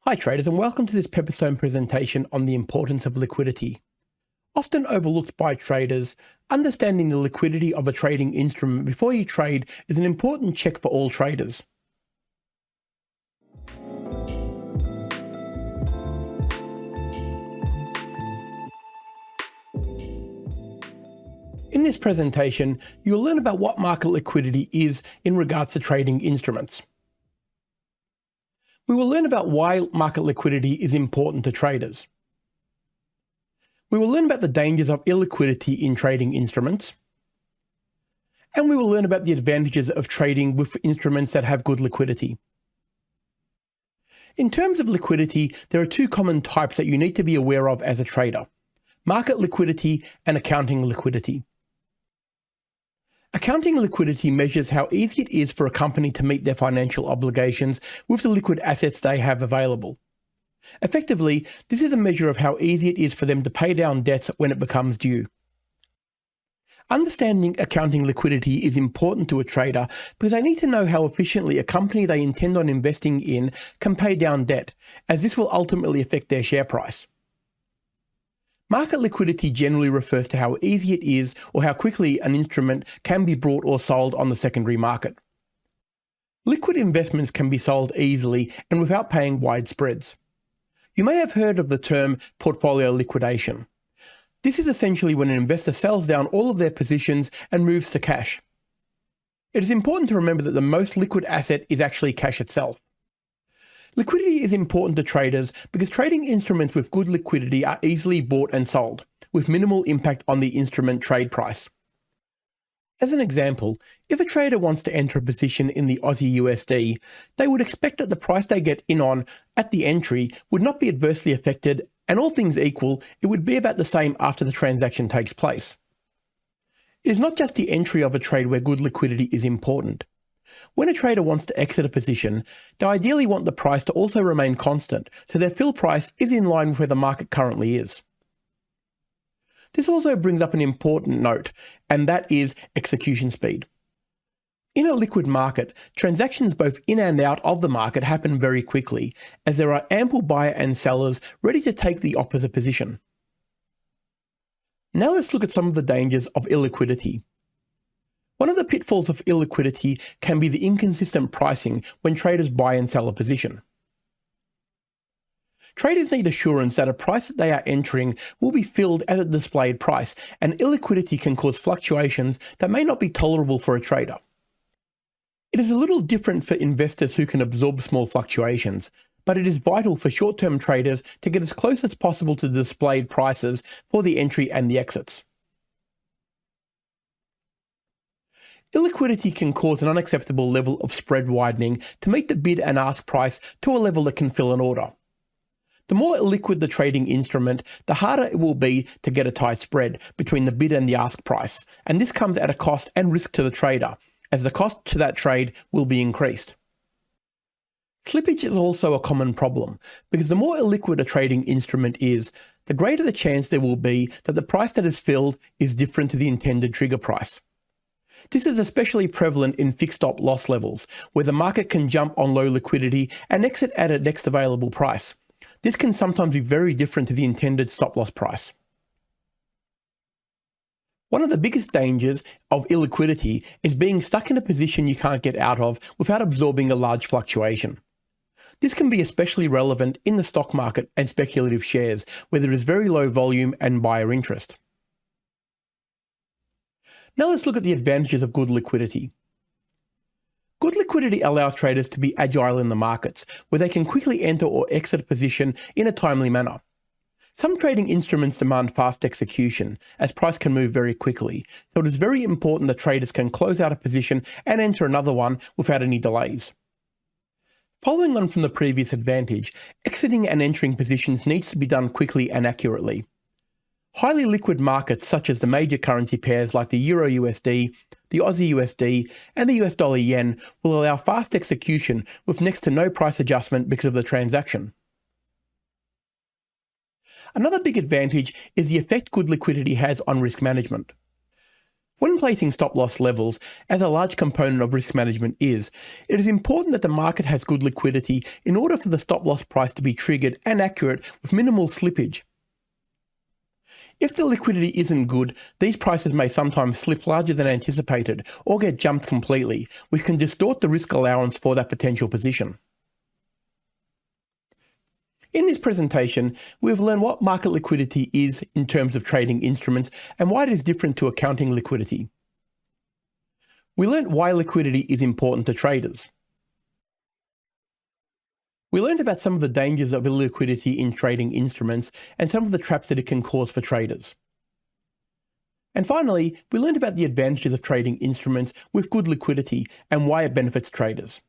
Hi traders, and welcome to this Pepperstone presentation on the importance of liquidity. Often overlooked by traders, understanding the liquidity of a trading instrument before you trade is an important check for all traders. In this presentation, you'll learn about what market liquidity is in regards to trading instruments. We will learn about why market liquidity is important to traders. We will learn about the dangers of illiquidity in trading instruments. And we will learn about the advantages of trading with instruments that have good liquidity. In terms of liquidity, there are two common types that you need to be aware of as a trader: market liquidity and accounting liquidity. Accounting liquidity measures how easy it is for a company to meet their financial obligations with the liquid assets they have available. Effectively, this is a measure of how easy it is for them to pay down debts when it becomes due. Understanding accounting liquidity is important to a trader because they need to know how efficiently a company they intend on investing in can pay down debt, as this will ultimately affect their share price. Market liquidity generally refers to how easy it is or how quickly an instrument can be bought or sold on the secondary market. Liquid investments can be sold easily and without paying wide spreads. You may have heard of the term portfolio liquidation. This is essentially when an investor sells down all of their positions and moves to cash. It is important to remember that the most liquid asset is actually cash itself. Liquidity is important to traders because trading instruments with good liquidity are easily bought and sold, with minimal impact on the instrument trade price. As an example, if a trader wants to enter a position in the Aussie USD, they would expect that the price they get in on at the entry would not be adversely affected, and all things equal, it would be about the same after the transaction takes place. It is not just the entry of a trade where good liquidity is important. When a trader wants to exit a position, they ideally want the price to also remain constant, so their fill price is in line with where the market currently is. This also brings up an important note, and that is execution speed. In a liquid market, transactions both in and out of the market happen very quickly, as there are ample buyer and sellers ready to take the opposite position. Now let's look at some of the dangers of illiquidity. One of the pitfalls of illiquidity can be the inconsistent pricing when traders buy and sell a position. Traders need assurance that a price that they are entering will be filled at a displayed price, and illiquidity can cause fluctuations that may not be tolerable for a trader. It is a little different for investors who can absorb small fluctuations, but it is vital for short-term traders to get as close as possible to the displayed prices for the entry and the exits. Illiquidity can cause an unacceptable level of spread widening to meet the bid and ask price to a level that can fill an order. The more illiquid the trading instrument, the harder it will be to get a tight spread between the bid and the ask price, and this comes at a cost and risk to the trader, as the cost to that trade will be increased. Slippage is also a common problem, because the more illiquid a trading instrument is, the greater the chance there will be that the price that is filled is different to the intended trigger price. This is especially prevalent in fixed stop loss levels, where the market can jump on low liquidity and exit at a next available price. This can sometimes be very different to the intended stop loss price. One of the biggest dangers of illiquidity is being stuck in a position you can't get out of without absorbing a large fluctuation. This can be especially relevant in the stock market and speculative shares, where there is very low volume and buyer interest. Now let's look at the advantages of good liquidity. Good liquidity allows traders to be agile in the markets, where they can quickly enter or exit a position in a timely manner. Some trading instruments demand fast execution, as price can move very quickly, so it is very important that traders can close out a position and enter another one without any delays. Following on from the previous advantage, exiting and entering positions needs to be done quickly and accurately. Highly liquid markets such as the major currency pairs like the Euro USD, the Aussie USD, and the US dollar yen will allow fast execution with next to no price adjustment because of the transaction. Another big advantage is the effect good liquidity has on risk management. When placing stop loss levels, as a large component of risk management is, it is important that the market has good liquidity in order for the stop loss price to be triggered and accurate with minimal slippage. If the liquidity isn't good, these prices may sometimes slip larger than anticipated or get jumped completely, which can distort the risk allowance for that potential position. In this presentation, we've learned what market liquidity is in terms of trading instruments and why it is different to accounting liquidity. We learned why liquidity is important to traders. We learned about some of the dangers of illiquidity in trading instruments and some of the traps that it can cause for traders. And finally, we learned about the advantages of trading instruments with good liquidity and why it benefits traders.